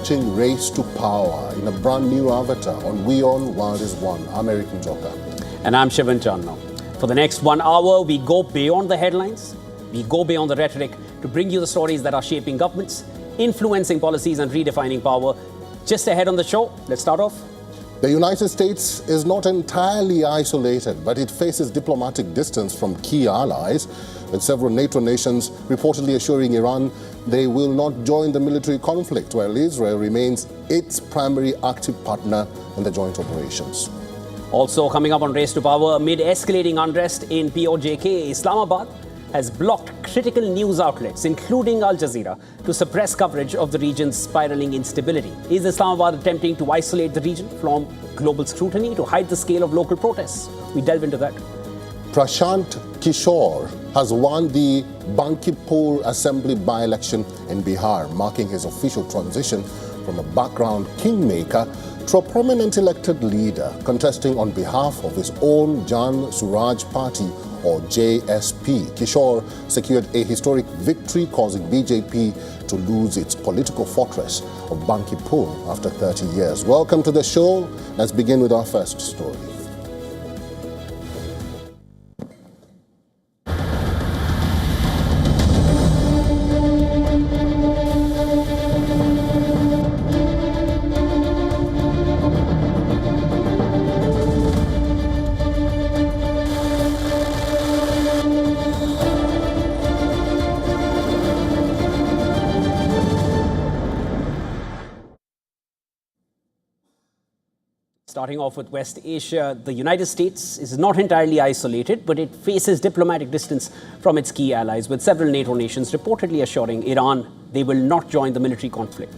watching Race to Power in a brand new avatar on WION World is One. I'm Eric Njoka. And I'm Shivan Channa. For the next 1 hour, we go beyond the headlines, we go beyond the rhetoric to bring you the stories that are shaping governments, influencing policies and redefining power. Just ahead on the show, let's start off. The United States is not entirely isolated, but it faces diplomatic distance from key allies, with several NATO nations reportedly assuring Iran they will not join the military conflict, while Israel remains its primary active partner in the joint operations. Also coming up on Race to Power, amid escalating unrest in POJK, Islamabad has blocked critical news outlets, including Al Jazeera, to suppress coverage of the region's spiraling instability. Is Islamabad attempting to isolate the region from global scrutiny to hide the scale of local protests? We delve into that. Prashant Kishore has won the Bankipur Assembly by-election in Bihar, marking his official transition from a background kingmaker to a prominent elected leader, contesting on behalf of his own Jan Suraj Party, or JSP. Kishore secured a historic victory, causing BJP to lose its political fortress of Bankipur after 30 years. Welcome to the show. Let's begin with our first story. Starting off with West Asia, the United States is not entirely isolated, but it faces diplomatic distance from its key allies, with several NATO nations reportedly assuring Iran they will not join the military conflict.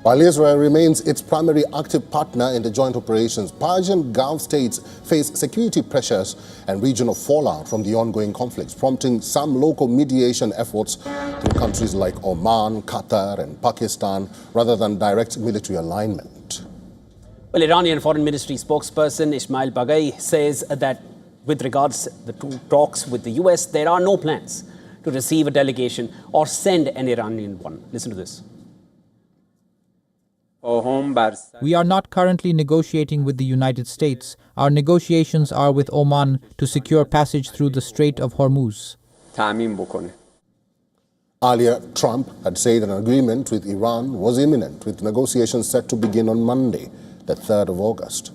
While Israel remains its primary active partner in the joint operations, Persian Gulf states face security pressures and regional fallout from the ongoing conflicts, prompting some local mediation efforts through countries like Oman, Qatar, and Pakistan, rather than direct military alignment. Well, Iranian Foreign Ministry spokesperson Ismail Baghai says that with regards to the talks with the US, there are no plans to receive a delegation or send an Iranian one. Listen to this. We are not currently negotiating with the United States. Our negotiations are with Oman to secure passage through the Strait of Hormuz. Earlier, Trump had said an agreement with Iran was imminent, with negotiations set to begin on Monday, the 3rd of August.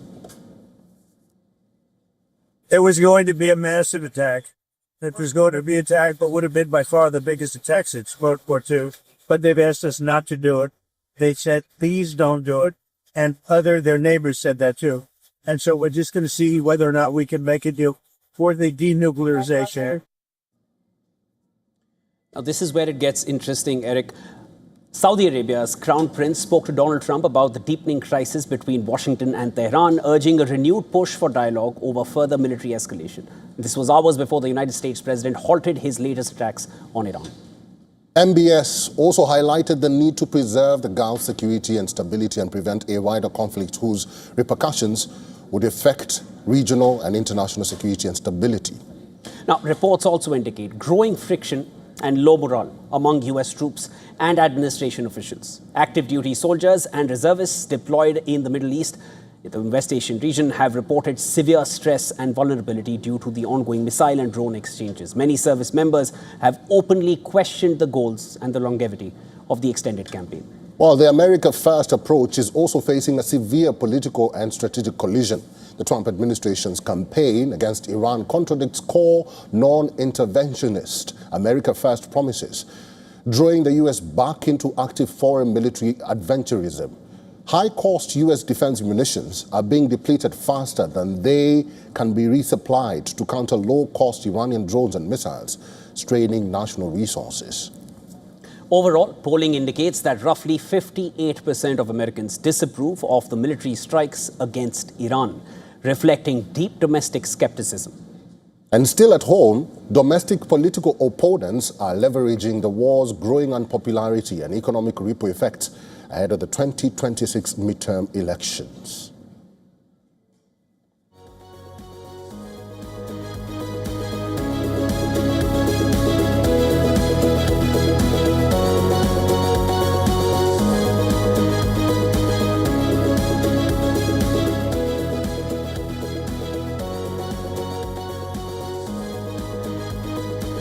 It was going to be a massive attack. It was going to be attacked, but would have been by far the biggest attack since World War II. But they've asked us not to do it. They said, please don't do it. And their neighbors said that too. And so we're just going to see whether or not we can make a deal for the denuclearization. Now, this is where it gets interesting, Eric. Saudi Arabia's Crown Prince spoke to Donald Trump about the deepening crisis between Washington and Tehran, urging a renewed push for dialogue over further military escalation. This was hours before the United States president halted his latest attacks on Iran. MBS also highlighted the need to preserve the Gulf security and stability and prevent a wider conflict whose repercussions would affect regional and international security and stability. Now, reports also indicate growing friction and low morale among US troops and administration officials. Active duty soldiers and reservists deployed in the Middle East, the West Asian region, have reported severe stress and vulnerability due to the ongoing missile and drone exchanges. Many service members have openly questioned the goals and the longevity of the extended campaign. While the America First approach is also facing a severe political and strategic collision. The Trump administration's campaign against Iran contradicts core non-interventionist America First promises, drawing the U.S. back into active foreign military adventurism. High-cost U.S. defense munitions are being depleted faster than they can be resupplied to counter low-cost Iranian drones and missiles, straining national resources. Overall, polling indicates that roughly 58% of Americans disapprove of the military strikes against Iran, reflecting deep domestic skepticism. And still at home, domestic political opponents are leveraging the war's growing unpopularity and economic ripple effects ahead of the 2026 midterm elections.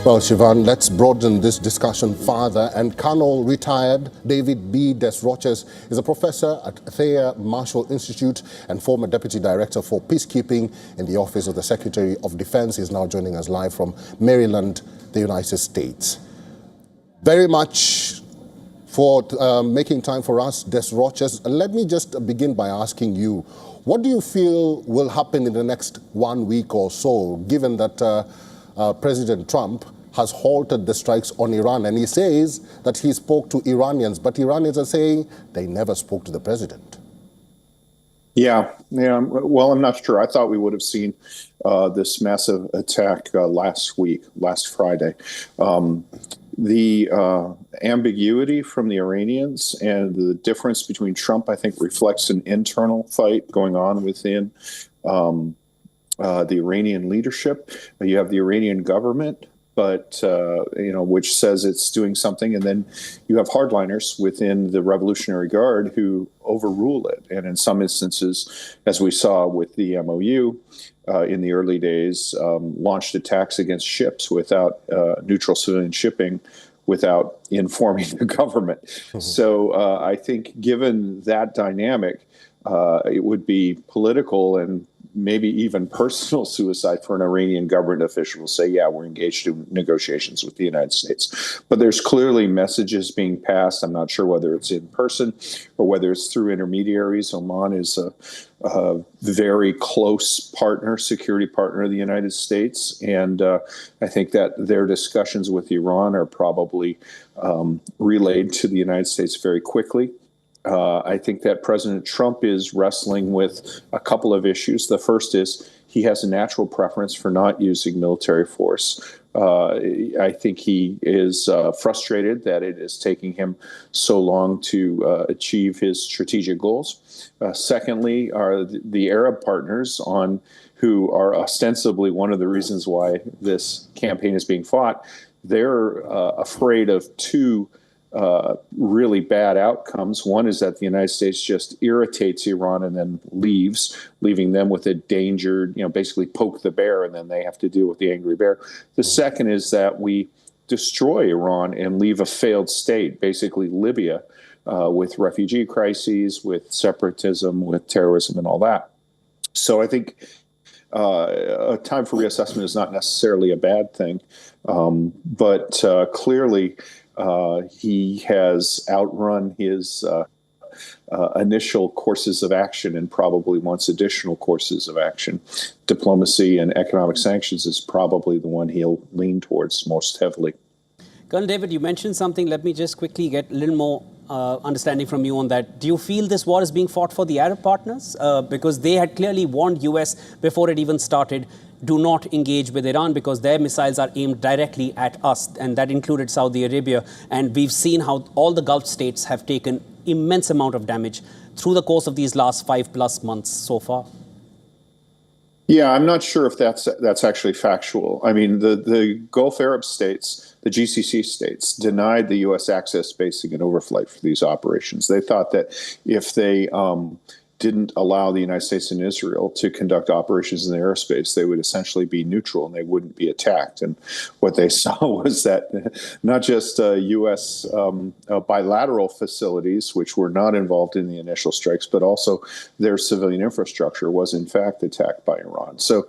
Well, Sivan, let's broaden this discussion further. And Colonel retired David B. Desroches is a professor at Thayer Marshall Institute and former deputy director for peacekeeping in the Office of the Secretary of Defense. He's now joining us live from Maryland, the United States. Very much for making time for us, Desroches. Let me just begin by asking you, what do you feel will happen in the next 1 week or so, given that President Trump has halted the strikes on Iran, and he says that he spoke to Iranians, but Iranians are saying they never spoke to the president. Yeah. Well, I'm not sure. I thought we would have seen this massive attack last Friday. The ambiguity from the Iranians and the difference between Trump, I think, reflects an internal fight going on within the Iranian leadership. You have the Iranian government, but which says it's doing something, and then you have hardliners within the Revolutionary Guard who overrule it. And in some instances, as we saw with the MOU in the early days, launched attacks against ships without neutral civilian shipping, without informing the government. Mm-hmm. So I think, given that dynamic, it would be political and maybe even personal suicide for an Iranian government official to say, yeah, we're engaged in negotiations with the United States. But there's clearly messages being passed. I'm not sure whether it's in person or whether it's through intermediaries. Oman is a very close partner, security partner of the United States. And I think that their discussions with Iran are probably relayed to the United States very quickly. I think that President Trump is wrestling with a couple of issues. The first is he has a natural preference for not using military force. I think he is frustrated that it is taking him so long to achieve his strategic goals. Secondly, are the Arab partners who are ostensibly one of the reasons why this campaign is being fought. They're afraid of two really bad outcomes. One is that the United States just irritates Iran and then leaves, leaving them with a danger, basically poke the bear, and then they have to deal with the angry bear. The second is that we destroy Iran and leave a failed state, basically Libya, with refugee crises, with separatism, with terrorism, and all that. So I think a time for reassessment is not necessarily a bad thing, but clearly he has outrun his initial courses of action and probably wants additional courses of action. Diplomacy and economic sanctions is probably the one he'll lean towards most heavily. Colonel David, you mentioned something. Let me just quickly get a little more understanding from you on that. Do you feel this war is being fought for the Arab partners? Because they had clearly warned US before it even started, do not engage with Iran because their missiles are aimed directly at us, and that included Saudi Arabia. And we've seen how all the Gulf states have taken immense amount of damage through the course of these last 5+ months so far. Yeah, I'm not sure if that's actually factual. I mean, the Gulf Arab states, the GCC states, denied the U.S. access, basing, and overflight for these operations. They thought that if they didn't allow the United States and Israel to conduct operations in the airspace, they would essentially be neutral and they wouldn't be attacked. And what they saw was that not just U.S. Bilateral facilities, which were not involved in the initial strikes, but also their civilian infrastructure was in fact attacked by Iran. So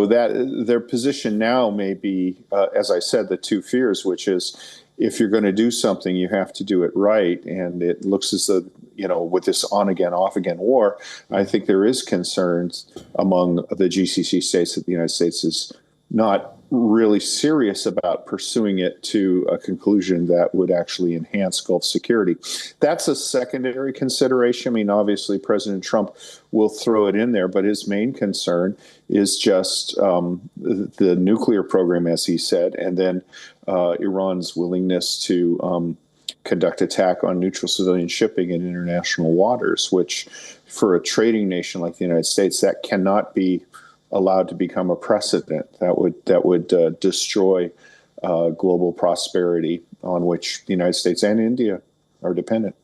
that their position now may be, as I said, the two fears, which is, if you're going to do something, you have to do it right. And it looks as though, with this on-again, off-again war, I think there is concerns among the GCC states that the United States is not really serious about pursuing it to a conclusion that would actually enhance Gulf security. That's a secondary consideration. I mean, obviously, President Trump will throw it in there, but his main concern is just the nuclear program, as he said, and then Iran's willingness to conduct attack on neutral civilian shipping in international waters, which for a trading nation like the United States, that cannot be allowed to become a precedent. That would destroy global prosperity on which the United States and India are dependent.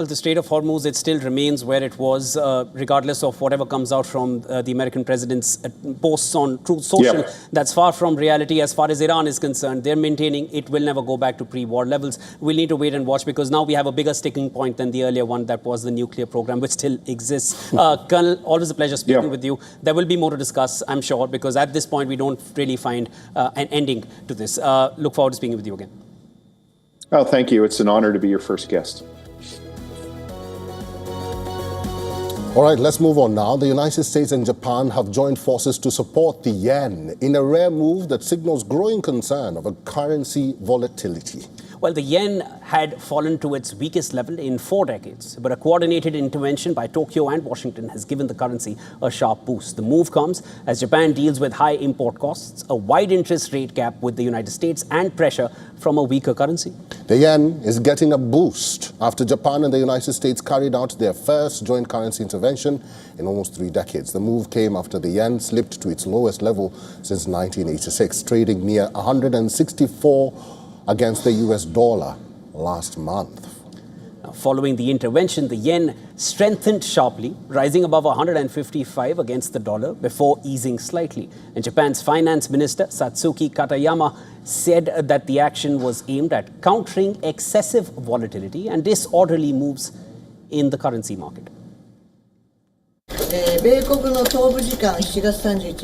Well, the Strait of Hormuz, it still remains where it was, regardless of whatever comes out from the American president's posts on Truth Social. Yeah. That's far from reality as far as Iran is concerned. They're maintaining it will never go back to pre-war levels. We'll need to wait and watch because now we have a bigger sticking point than the earlier one that was the nuclear program, which still exists. Colonel, always a pleasure speaking with you. There will be more to discuss, I'm sure, because at this point we don't really find an ending to this. Look forward to speaking with you again. Oh, thank you. It's an honor to be your first guest. All right, let's move on now. The United States and Japan have joined forces to support the yen in a rare move that signals growing concern over currency volatility. Well, the yen had fallen to its weakest level in 4 decades, but a coordinated intervention by Tokyo and Washington has given the currency a sharp boost. The move comes as Japan deals with high import costs, a wide interest rate gap with the United States, and pressure from a weaker currency. The yen is getting a boost after Japan and the United States carried out their first joint currency intervention in almost 3 decades. The move came after the yen slipped to its lowest level since 1986, trading near 164 against the US dollar last month. Now, following the intervention, the yen strengthened sharply, rising above 155 against the dollar before easing slightly. And Japan's finance minister, Satsuki Katayama, said that the action was aimed at countering excessive volatility and disorderly moves in the currency market.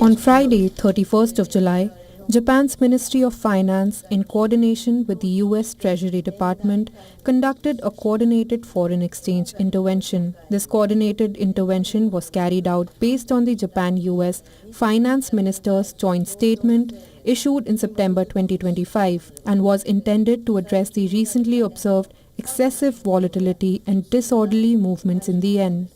On Friday, 31st of July, Japan's Ministry of Finance, in coordination with the U.S. Treasury Department, conducted a coordinated foreign exchange intervention. This coordinated intervention was carried out based on the Japan-U.S. Finance Ministers' joint statement issued in September 2025 and was intended to address the recently observed excessive volatility and disorderly movements in the yen.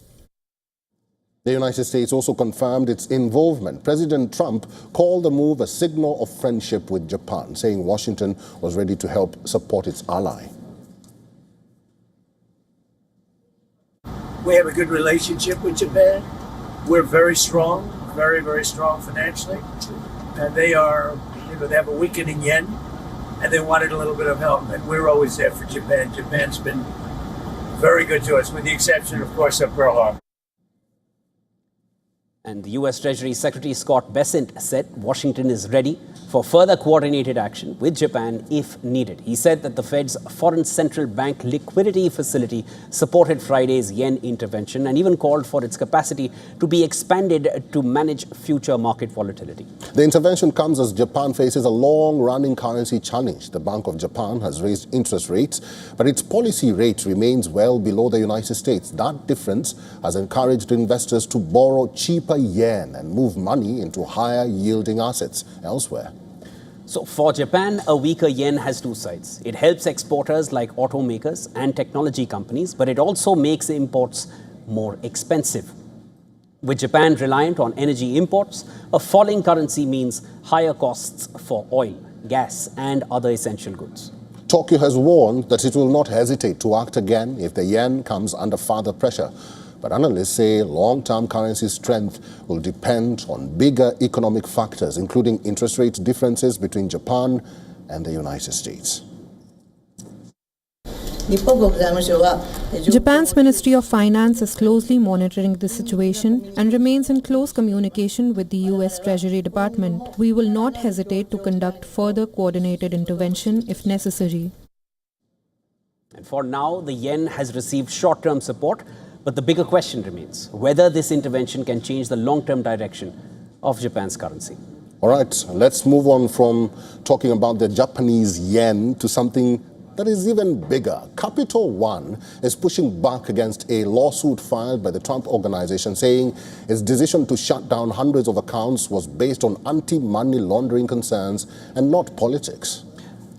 The United States also confirmed its involvement. President Trump called the move a signal of friendship with Japan, saying Washington was ready to help support its ally. We have a good relationship with Japan. We're very strong, very, very strong financially. And they are, they have a weakening yen, and they wanted a little bit of help. And we're always there for Japan. Japan's been very good to us, with the exception, of course, of Pearl Harbor. And the U.S. Treasury Secretary Scott Bessent said Washington is ready for further coordinated action with Japan if needed. He said that the Fed's Foreign Central Bank Liquidity Facility supported Friday's yen intervention and even called for its capacity to be expanded to manage future market volatility. The intervention comes as Japan faces a long-running currency challenge. The Bank of Japan has raised interest rates, but its policy rate remains well below the United States. That difference has encouraged investors to borrow cheaper yen and move money into higher-yielding assets elsewhere. So for Japan, a weaker yen has two sides. It helps exporters like automakers and technology companies, but it also makes imports more expensive. With Japan reliant on energy imports, a falling currency means higher costs for oil, gas, and other essential goods. Tokyo has warned that it will not hesitate to act again if the yen comes under further pressure. But analysts say long-term currency strength will depend on bigger economic factors, including interest rate differences between Japan and the United States. Japan's Ministry of Finance is closely monitoring the situation and remains in close communication with the U.S. Treasury Department. We will not hesitate to conduct further coordinated intervention if necessary. And for now, the yen has received short-term support, but the bigger question remains whether this intervention can change the long-term direction of Japan's currency. All right, let's move on from talking about the Japanese yen to something that is even bigger. Capital One is pushing back against a lawsuit filed by the Trump Organization, saying its decision to shut down hundreds of accounts was based on anti-money laundering concerns and not politics.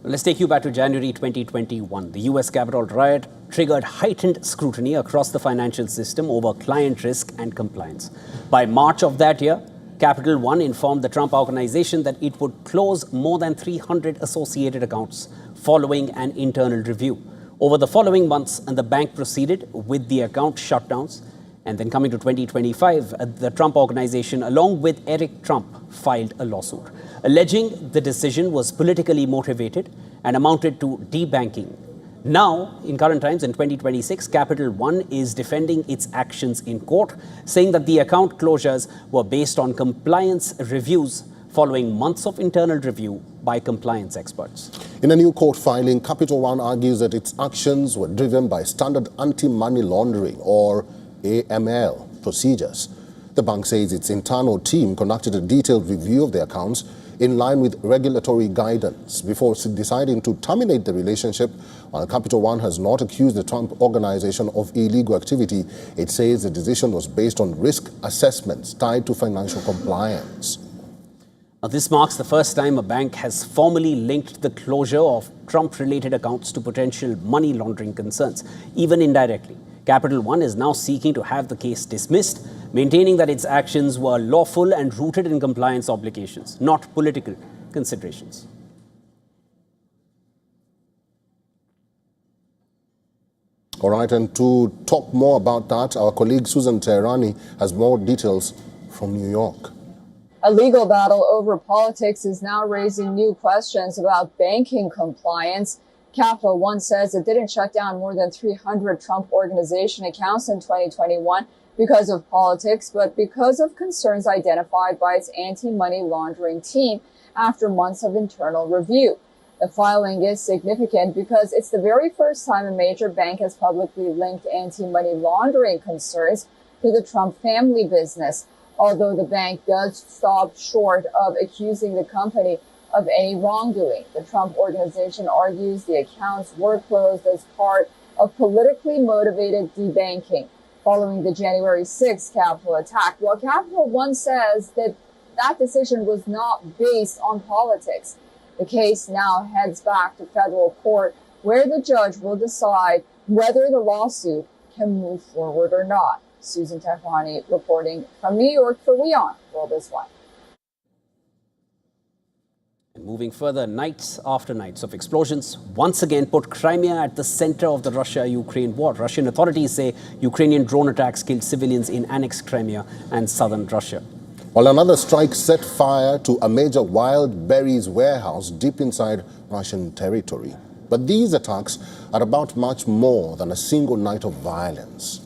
Let's take you back to January 2021. The U.S. Capitol riot triggered heightened scrutiny across the financial system over client risk and compliance. By March of that year, Capital One informed the Trump Organization that it would close more than 300 associated accounts following an internal review. Over the following months, and the bank proceeded with the account shutdowns. And then coming to 2025, the Trump Organization, along with Eric Trump, filed a lawsuit, alleging the decision was politically motivated and amounted to debanking Now, in current times, in 2026, Capital One is defending its actions in court, saying that the account closures were based on compliance reviews following months of internal review by compliance experts. In a new court filing, Capital One argues that its actions were driven by standard anti-money laundering, or AML, procedures. The bank says its internal team conducted a detailed review of the accounts in line with regulatory guidance before deciding to terminate the relationship. While Capital One has not accused the Trump organization of illegal activity, it says the decision was based on risk assessments tied to financial compliance. Now, this marks the first time a bank has formally linked the closure of Trump-related accounts to potential money laundering concerns, even indirectly. Capital One is now seeking to have the case dismissed, maintaining that its actions were lawful and rooted in compliance obligations, not political considerations. All right, and to talk more about that, our colleague Susan Teherani has more details from New York. A legal battle over politics is now raising new questions about banking compliance. Capital One says it didn't shut down more than 300 Trump Organization accounts in 2021 because of politics, but because of concerns identified by its anti-money laundering team after months of internal review. The filing is significant because it's the very first time a major bank has publicly linked anti-money laundering concerns to the Trump family business, although the bank does stop short of accusing the company of any wrongdoing. The Trump Organization argues the accounts were closed as part of politically motivated debanking following the January 6th Capitol attack. Well, Capital One says that that decision was not based on politics. The case now heads back to federal court, where the judge will decide whether the lawsuit can move forward or not. Susan Teherani reporting from New York for WION World is One. And moving further, nights after nights of explosions once again put Crimea at the center of the Russia-Ukraine war. Russian authorities say Ukrainian drone attacks killed civilians in annexed Crimea and southern Russia. While another strike set fire to a major wild berries warehouse deep inside Russian territory. But these attacks are about much more than a single night of violence.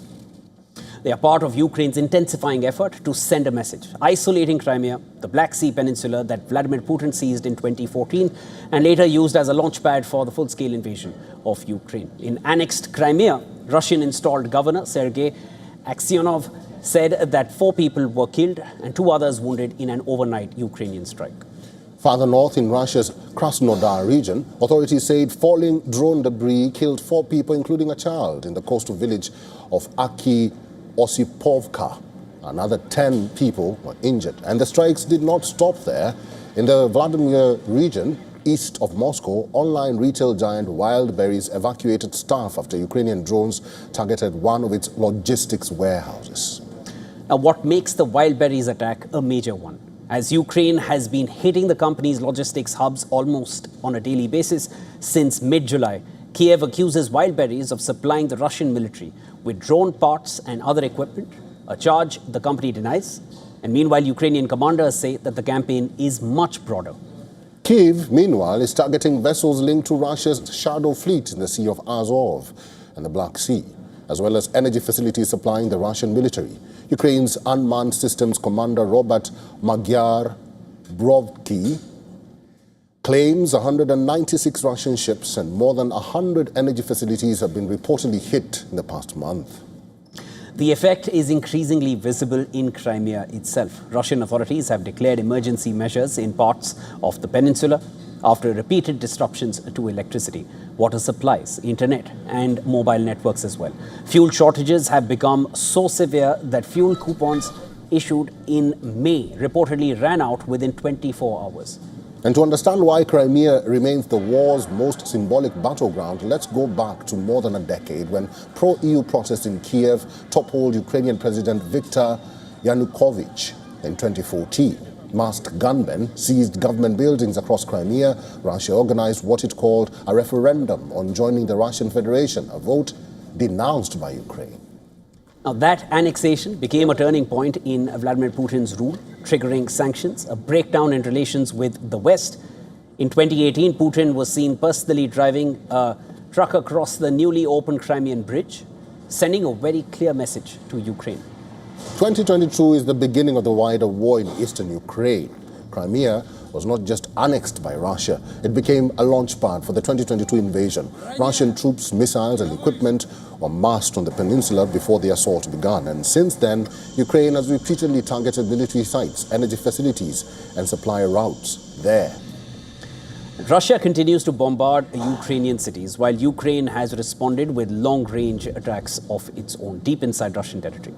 They are part of Ukraine's intensifying effort to send a message, isolating Crimea, the Black Sea Peninsula that Vladimir Putin seized in 2014 and later used as a launchpad for the full-scale invasion of Ukraine. In annexed Crimea, Russian-installed governor Sergei Aksyonov said that 4 people were killed and 2 others wounded in an overnight Ukrainian strike. Farther north in Russia's Krasnodar region, authorities said falling drone debris killed 4 people, including a child, in the coastal village of Aki Osipovka. Another 10 people were injured. And the strikes did not stop there. In the Vladimir region, east of Moscow, online retail giant Wildberries evacuated staff after Ukrainian drones targeted one of its logistics warehouses. Now, what makes the Wildberries attack a major one? As Ukraine has been hitting the company's logistics hubs almost on a daily basis since mid-July, Kiev accuses Wildberries of supplying the Russian military with drone parts and other equipment, a charge the company denies. And meanwhile, Ukrainian commanders say that the campaign is much broader. Kyiv, meanwhile, is targeting vessels linked to Russia's shadow fleet in the Sea of Azov and the Black Sea, as well as energy facilities supplying the Russian military. Ukraine's unmanned systems commander Robert Magyar Brovky claims 196 Russian ships and more than 100 energy facilities have been reportedly hit in the past month. The effect is increasingly visible in Crimea itself. Russian authorities have declared emergency measures in parts of the peninsula after repeated disruptions to electricity, water supplies, internet, and mobile networks as well. Fuel shortages have become so severe that fuel coupons issued in May reportedly ran out within 24 hours. And to understand why Crimea remains the war's most symbolic battleground, let's go back to more than a decade when pro-EU protests in Kiev toppled Ukrainian President Viktor Yanukovych in 2014. Masked gunmen seized government buildings across Crimea. Russia organized what it called a referendum on joining the Russian Federation, a vote denounced by Ukraine. Now, that annexation became a turning point in Vladimir Putin's rule, triggering sanctions, a breakdown in relations with the West. In 2018, Putin was seen personally driving a truck across the newly opened Crimean bridge, sending a very clear message to Ukraine. 2022 is the beginning of the wider war in eastern Ukraine. Crimea was not just annexed by Russia, it became a launch pad for the 2022 invasion. Russian troops, missiles and equipment were massed on the peninsula before the assault began. And since then, Ukraine has repeatedly targeted military sites, energy facilities and supply routes there. Russia continues to bombard Ukrainian cities, while Ukraine has responded with long-range attacks of its own deep inside Russian territory.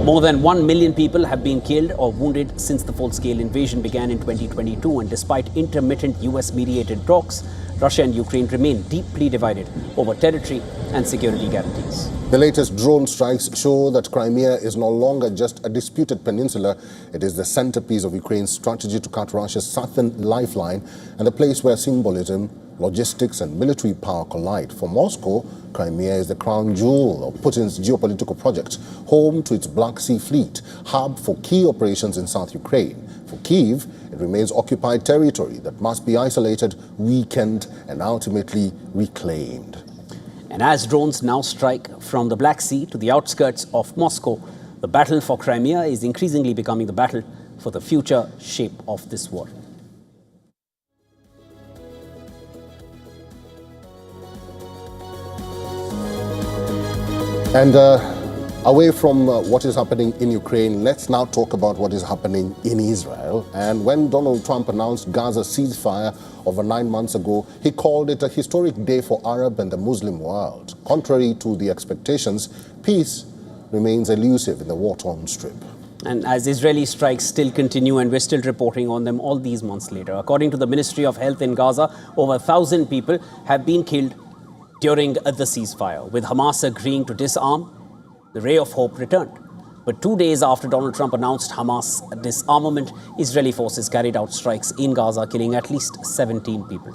More than 1 million people have been killed or wounded since the full-scale invasion began in 2022, and despite intermittent US-mediated talks, Russia and Ukraine remain deeply divided over territory and security guarantees. The latest drone strikes show that Crimea is no longer just a disputed peninsula. It is the centerpiece of Ukraine's strategy to cut Russia's southern lifeline and the place where symbolism, logistics and military power collide. For Moscow, Crimea is the crown jewel of Putin's geopolitical project, home to its Black Sea Fleet, hub for key operations in South Ukraine. For Kyiv, it remains occupied territory that must be isolated, weakened and ultimately reclaimed. And as drones now strike from the Black Sea to the outskirts of Moscow, the battle for Crimea is increasingly becoming the battle for the future shape of this war. And away from what is happening in Ukraine, let's now talk about what is happening in Israel. And when Donald Trump announced Gaza's ceasefire over 9 months ago, he called it a historic day for Arab and the Muslim world. Contrary to the expectations, peace remains elusive in the war-torn strip. And as Israeli strikes still continue, and we're still reporting on them all these months later, according to the Ministry of Health in Gaza, over 1,000 people have been killed during the ceasefire. With Hamas agreeing to disarm, the ray of hope returned. But 2 days after Donald Trump announced Hamas disarmament, Israeli forces carried out strikes in Gaza, killing at least 17 people.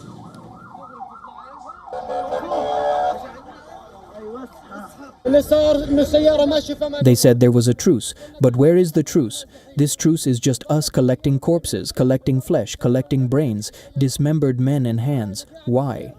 They said there was a truce, but where is the truce? This truce is just us collecting corpses, collecting flesh, collecting brains, dismembered men and hands. Why?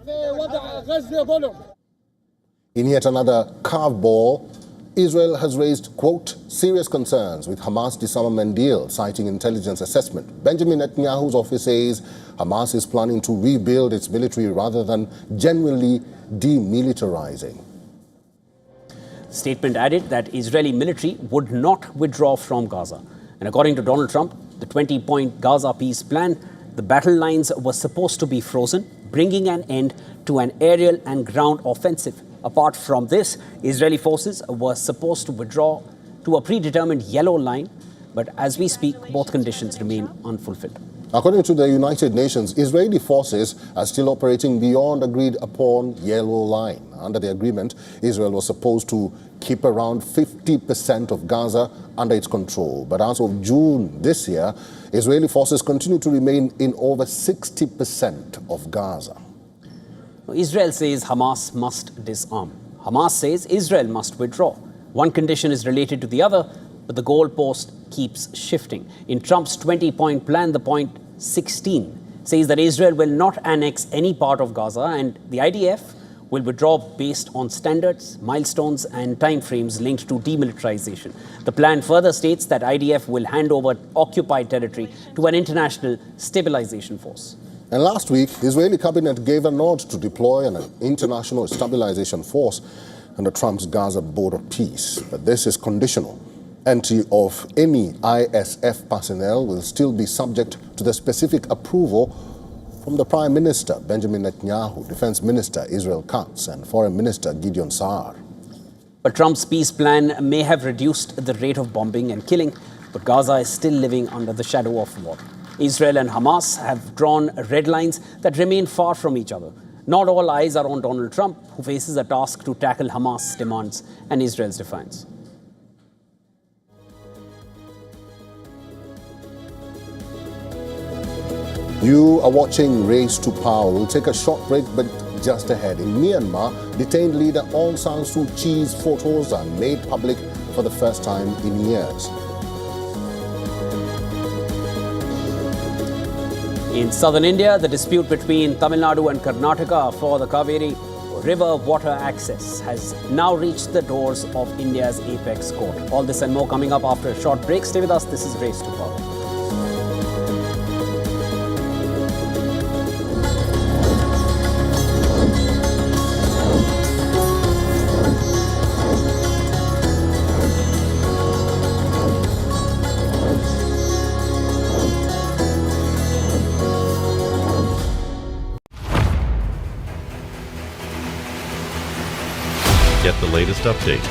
In yet another curveball, Israel has raised, quote, serious concerns with Hamas disarmament deal, citing intelligence assessment. Benjamin Netanyahu's office says Hamas is planning to rebuild its military rather than genuinely demilitarizing. The statement added that Israeli military would not withdraw from Gaza. And according to Donald Trump, the 20-point Gaza peace plan, the battle lines were supposed to be frozen, bringing an end to an aerial and ground offensive. Apart from this, Israeli forces were supposed to withdraw to a predetermined yellow line, but as we speak, both conditions remain unfulfilled. According to the United Nations, Israeli forces are still operating beyond agreed upon yellow line. Under the agreement, Israel was supposed to keep around 50% of Gaza under its control. But as of June this year, Israeli forces continue to remain in over 60% of Gaza. Israel says Hamas must disarm. Hamas says Israel must withdraw. One condition is related to the other, but the goalpost keeps shifting. In Trump's 20-point plan, the point 16 says that Israel will not annex any part of Gaza and the IDF will withdraw based on standards, milestones and timeframes linked to demilitarization. The plan further states that IDF will hand over occupied territory to an international stabilization force. And last week, the Israeli cabinet gave a nod to deploy an international stabilization force under Trump's Gaza border peace. But this is conditional. Entry of any ISF personnel will still be subject to the specific approval from the Prime Minister, Benjamin Netanyahu, Defense Minister, Israel Katz, and Foreign Minister, Gideon Saar. But Trump's peace plan may have reduced the rate of bombing and killing, but Gaza is still living under the shadow of war. Israel and Hamas have drawn red lines that remain far from each other. Not all eyes are on Donald Trump, who faces a task to tackle Hamas' demands and Israel's defiance. You are watching Race to Power. We'll take a short break, but just ahead. In Myanmar, detained leader Aung San Suu Kyi's photos are made public for the first time in years. In southern India, the dispute between Tamil Nadu and Karnataka for the Kaveri River water access has now reached the doors of India's apex court. All this and more coming up after a short break. Stay with us. This is Race to Power. Get the latest updates.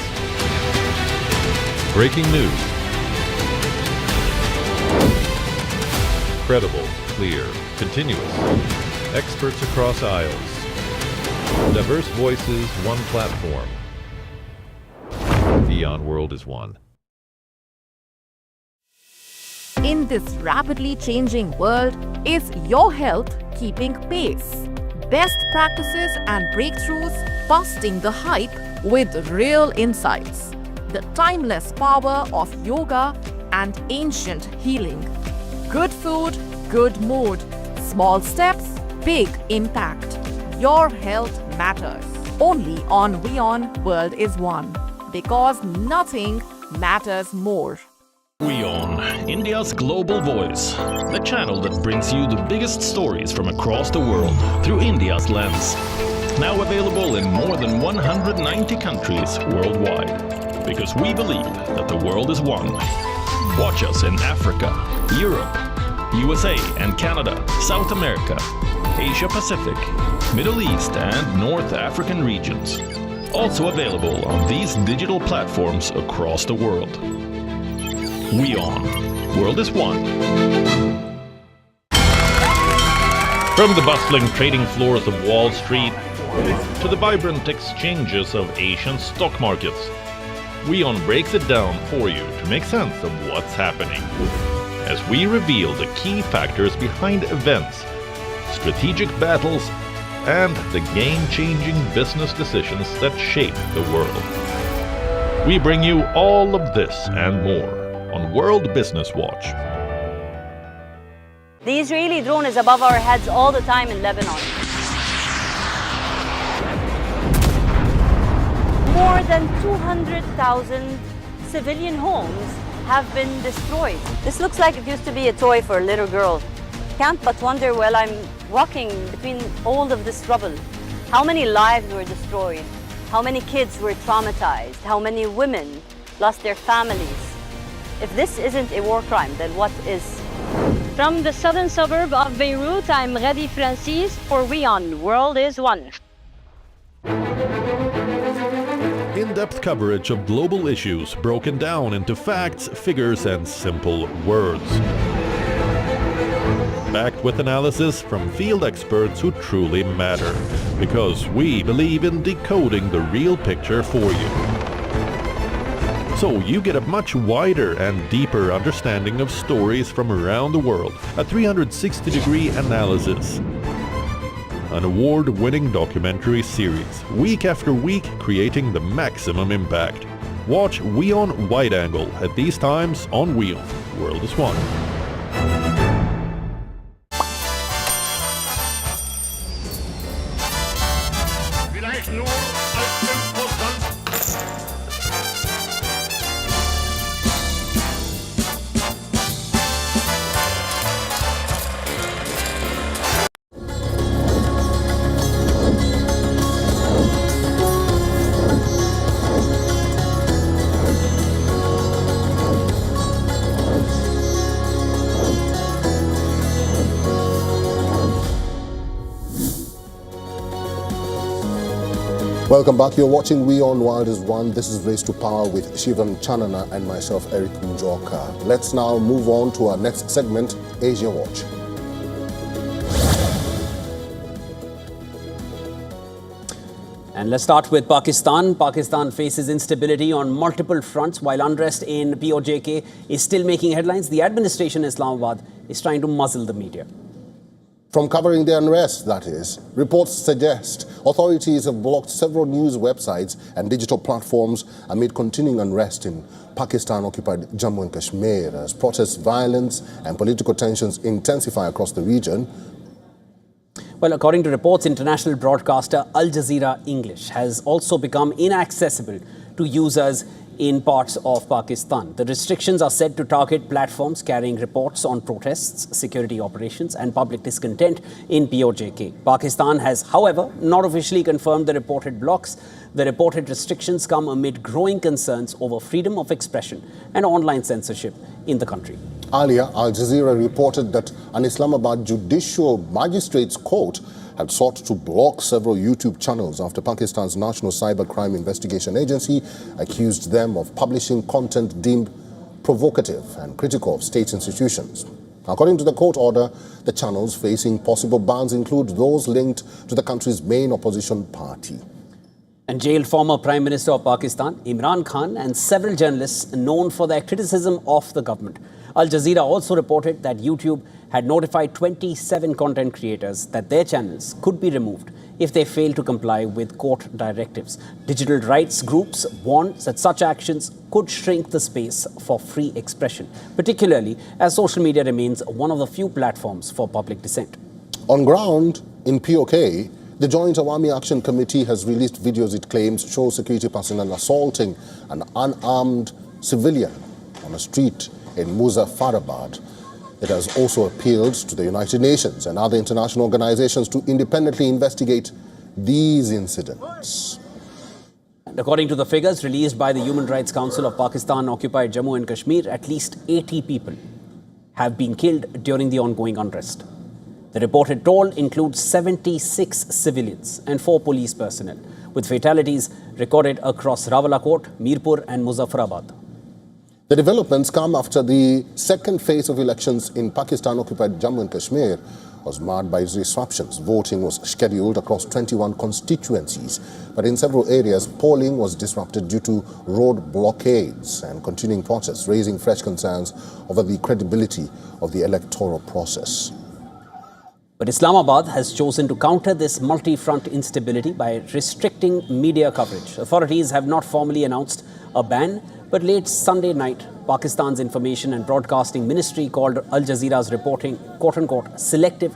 Breaking news. Credible, clear, continuous. Experts across aisles. Diverse voices, one platform. WION World is one. In this rapidly changing world, is your health keeping pace? Best practices and breakthroughs busting the hype with real insights. The timeless power of yoga and ancient healing. Good food, good mood. Small steps, big impact. Your health matters. Only on WION World is One. Because nothing matters more. WION, India's global voice. The channel that brings you the biggest stories from across the world through India's lens. Now available in more than 190 countries worldwide. Because we believe that the world is one. Watch us in Africa, Europe, USA and Canada, South America, Asia Pacific, Middle East and North African regions. Also available on these digital platforms across the world. WION, World is One. From the bustling trading floors of Wall Street to the vibrant exchanges of Asian stock markets, WION breaks it down for you to make sense of what's happening. As we reveal the key factors behind events, strategic battles, and the game-changing business decisions that shape the world. We bring you all of this and more on World Business Watch. The Israeli drone is above our heads all the time in Lebanon. More than 200,000 civilian homes have been destroyed. This looks like it used to be a toy for a little girl. Can't but wonder while I'm walking between all of this rubble, how many lives were destroyed, how many kids were traumatized, how many women lost their families. If this isn't a war crime, then what is? From the southern suburb of Beirut, I'm Radi Francis for WION, World is One. In-depth coverage of global issues broken down into facts, figures, and simple words. Backed with analysis from field experts who truly matter, because we believe in decoding the real picture for you. So you get a much wider and deeper understanding of stories from around the world, a 360-degree analysis. An award-winning documentary series, week after week creating the maximum impact. Watch WION Wide Angle at these times on WION, World is One. Welcome back. You're watching WION World is One. This is Race to Power with Shivam Chanana and myself, Eric Njoka. Let's now move on to our next segment, Asia Watch. And let's start with Pakistan. Pakistan faces instability on multiple fronts while unrest in POJK is still making headlines. The administration in Islamabad is trying to muzzle the media. from covering the unrest, that is. Reports suggest authorities have blocked several news websites and digital platforms amid continuing unrest in Pakistan-occupied Jammu and Kashmir as protests, violence and political tensions intensify across the region. Well, according to reports, international broadcaster Al Jazeera English has also become inaccessible to users in parts of Pakistan. The restrictions are said to target platforms carrying reports on protests, security operations and public discontent in POJK. Pakistan has, however, not officially confirmed the reported blocks. The reported restrictions come amid growing concerns over freedom of expression and online censorship in the country. Earlier, Al Jazeera reported that an Islamabad judicial magistrate's court had sought to block several YouTube channels after Pakistan's National Cybercrime Investigation Agency accused them of publishing content deemed provocative and critical of state institutions. According to the court order, the channels facing possible bans include those linked to the country's main opposition party. And jailed former Prime Minister of Pakistan, Imran Khan, and several journalists known for their criticism of the government. Al Jazeera also reported that YouTube had notified 27 content creators that their channels could be removed if they fail to comply with court directives. Digital rights groups warn that such actions could shrink the space for free expression, particularly as social media remains one of the few platforms for public dissent. On ground in POK, the Joint Awami Action Committee has released videos it claims show security personnel assaulting an unarmed civilian on a street in Muzaffarabad. It has also appealed to the United Nations and other international organizations to independently investigate these incidents. And according to the figures released by the Human Rights Council of Pakistan-occupied Jammu and Kashmir, at least 80 people have been killed during the ongoing unrest. The reported toll includes 76 civilians and 4 police personnel, with fatalities recorded across Rawalakot, Mirpur and Muzaffarabad. The developments come after the second phase of elections in Pakistan-occupied Jammu and Kashmir was marred by disruptions. Voting was scheduled across 21 constituencies, but in several areas, polling was disrupted due to road blockades and continuing protests, raising fresh concerns over the credibility of the electoral process. But Islamabad has chosen to counter this multi-front instability by restricting media coverage. Authorities have not formally announced a ban, but late Sunday night, Pakistan's Information and Broadcasting Ministry called Al Jazeera's reporting, quote-unquote, selective.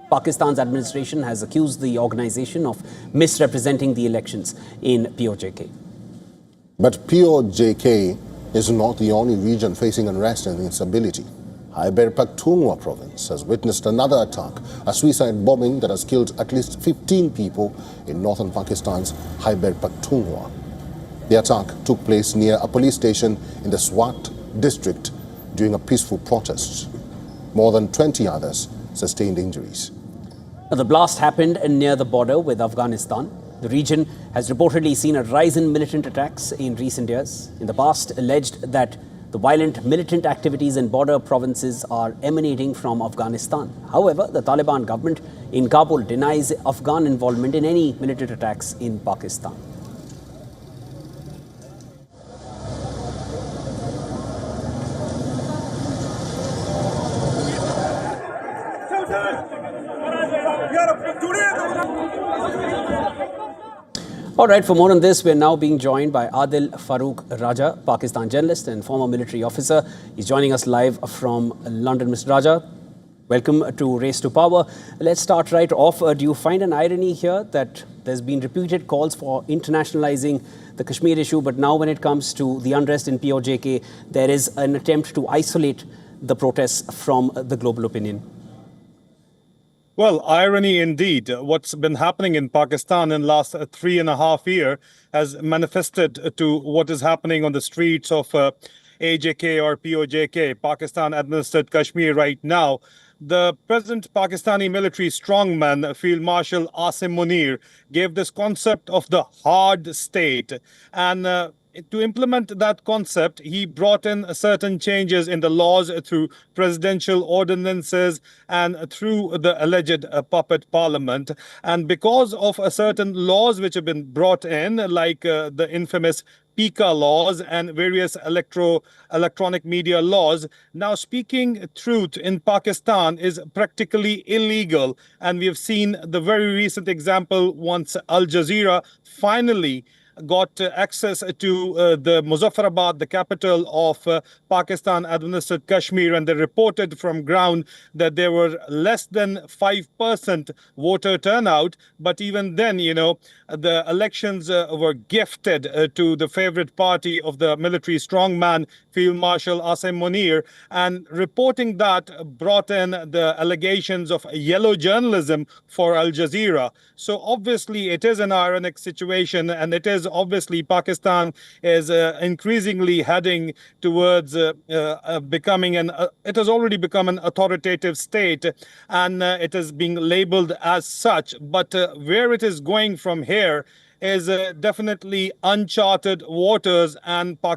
Pakistan's administration has accused the organization of misrepresenting the elections in POJK. But POJK is not the only region facing unrest and instability. Khyber Pakhtunkhwa province has witnessed another attack, a suicide bombing that has killed at least 15 people in northern Pakistan's Khyber Pakhtunkhwa. The attack took place near a police station in the Swat district during a peaceful protest. More than 20 others sustained injuries. The blast happened near the border with Afghanistan. The region has reportedly seen a rise in militant attacks in recent years. In the past, alleged that the violent militant activities in border provinces are emanating from Afghanistan. However, the Taliban government in Kabul denies Afghan involvement in any militant attacks in Pakistan. All right, for more on this, we're now being joined by Adil Farooq Raja, Pakistan journalist and former military officer. He's joining us live from London. Mr. Raja, welcome to Race to Power. Let's start right off. Do you find an irony here that there's been repeated calls for internationalizing the Kashmir issue, but now when it comes to the unrest in POJK, there is an attempt to isolate the protests from the global opinion? Well, irony indeed. What's been happening in Pakistan in the last 3.5 years has manifested to what is happening on the streets of AJK or POJK, Pakistan-administered Kashmir right now. The present Pakistani military strongman, Field Marshal Asim Munir, gave this concept of the hard state. And to implement that concept, he brought in certain changes in the laws through presidential ordinances and through the alleged puppet parliament. And because of certain laws which have been brought in, like the infamous PICA laws and various electronic media laws. Now, speaking truth in Pakistan is practically illegal. And we have seen the very recent example once Al Jazeera finally got access to the Muzaffarabad, the capital of Pakistan-administered Kashmir, and they reported from ground that there were less than 5% voter turnout. But even then, the elections were gifted to the favorite party of the military strongman, Field Marshal Asim Munir, and reporting that brought in the allegations of yellow journalism for Al Jazeera. So obviously it is an ironic situation, and it is obviously Pakistan is increasingly heading towards becoming it has already become an authoritative state, and it is being labeled as such. But where it is going from here is definitely uncharted waters, and the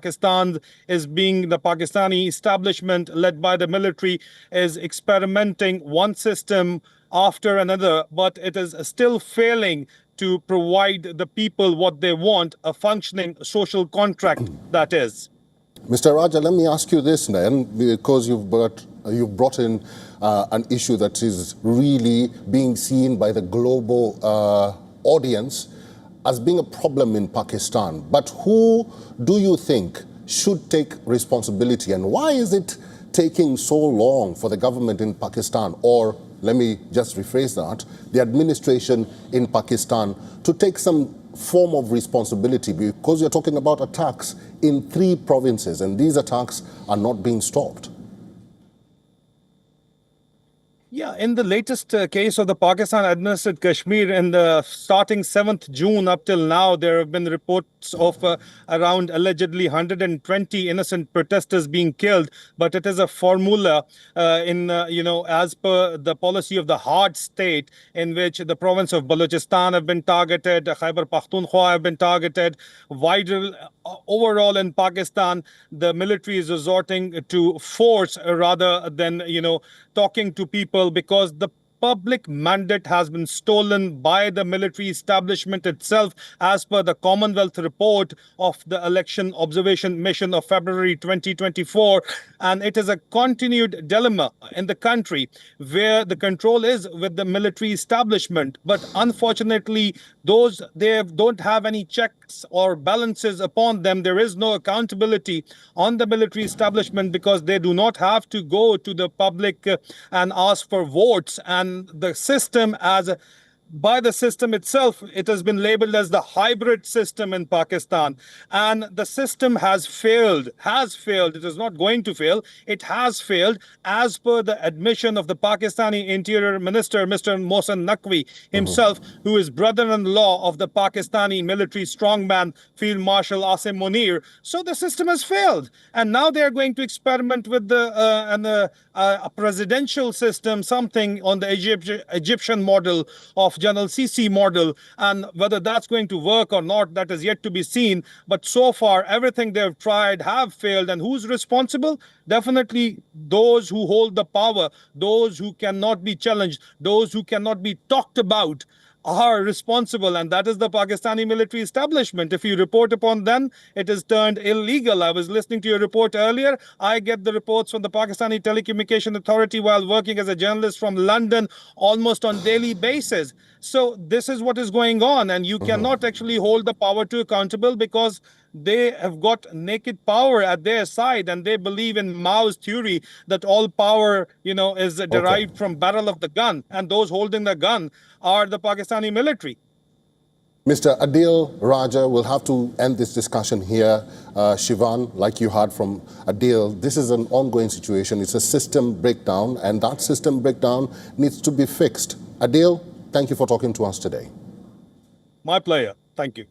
Pakistani establishment led by the military is experimenting one system after another, but it is still failing to provide the people what they want, a functioning social contract, that is. Mr. Raja, let me ask you this then, because you've brought in an issue that is really being seen by the global audience as being a problem in Pakistan. But who do you think should take responsibility, and why is it taking so long for the government in Pakistan, or let me just rephrase that, the administration in Pakistan to take some form of responsibility, because you're talking about attacks in 3 provinces and these attacks are not being stopped? Yeah, in the latest case of the Pakistan-administered Kashmir, in the starting 7th June up till now, there have been reports of around allegedly 120 innocent protesters being killed. But it is a formula as per the policy of the hard state, in which the province of Balochistan have been targeted, Khyber Pakhtunkhwa have been targeted. Overall in Pakistan, the military is resorting to force rather than, talking to people, because the public mandate has been stolen by the military establishment itself, as per the Commonwealth report of the Election Observation Mission of February 2024. And it is a continued dilemma in the country where the control is with the military establishment. But unfortunately, they don't have any checks or balances upon them. There is no accountability on the military establishment, because they do not have to go to the public and ask for votes. And the system, by the system itself, it has been labeled as the hybrid system in Pakistan. And the system has failed. It is not going to fail. It has failed, as per the admission of the Pakistani Interior Minister, Mr. Mohsen Naqvi himself, who is brother-in-law of the Pakistani military strongman, Field Marshal Asim Munir. So the system has failed. And now they are going to experiment with a presidential system, something on the Egyptian model of General Sisi model, and whether that's going to work or not, that is yet to be seen. But so far, everything they've tried have failed. And who's responsible? Definitely those who hold the power, those who cannot be challenged, those who cannot be talked about are responsible, and that is the Pakistani military establishment. If you report upon them, it is turned illegal. I was listening to your report earlier. I get the reports from the Pakistani Telecommunication Authority while working as a journalist from London almost on daily basis. So this is what is going on, and you cannot actually hold the power to accountable, because they have got naked power at their side, and they believe in Mao's theory that all power, is derived from barrel of the gun, and those holding the gun are the Pakistani military. Mr. Adil Raja, we'll have to end this discussion here. Shivan, like you heard from Adil, this is an ongoing situation. It's a system breakdown, and that system breakdown needs to be fixed. Adil, thank you for talking to us today. My pleasure. Thank you.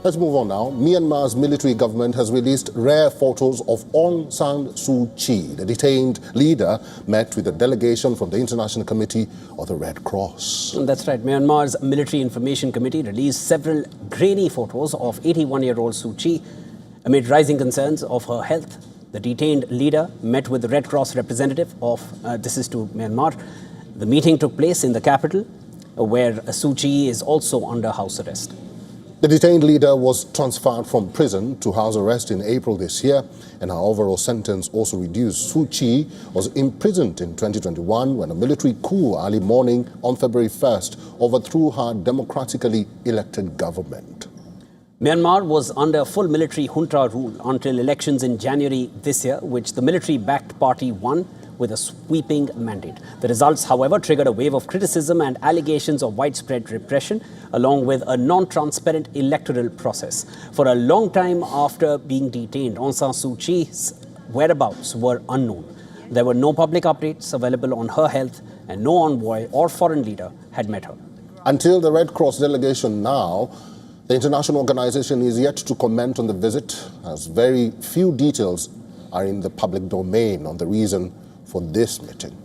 Let's move on now. Myanmar's military government has released rare photos of Aung San Suu Kyi. The detained leader met with a delegation from the International Committee of the Red Cross. That's right. Myanmar's Military Information Committee released several grainy photos of 81-year-old Suu Kyi. Amid rising concerns of her health, the detained leader met with the Red Cross representative of, this is to Myanmar. The meeting took place in the capital, where Suu Kyi is also under house arrest. The detained leader was transferred from prison to house arrest in April this year, and her overall sentence also reduced. Suu Kyi was imprisoned in 2021 when a military coup early morning on February 1st overthrew her democratically elected government. Myanmar was under full military junta rule until elections in January this year, which the military-backed party won with a sweeping mandate. The results, however, triggered a wave of criticism and allegations of widespread repression, along with a non-transparent electoral process. For a long time after being detained, Aung San Suu Kyi's whereabouts were unknown. There were no public updates available on her health, and no envoy or foreign leader had met her. Until the Red Cross delegation now, the international organization is yet to comment on the visit, as very few details are in the public domain on the reason for this meeting.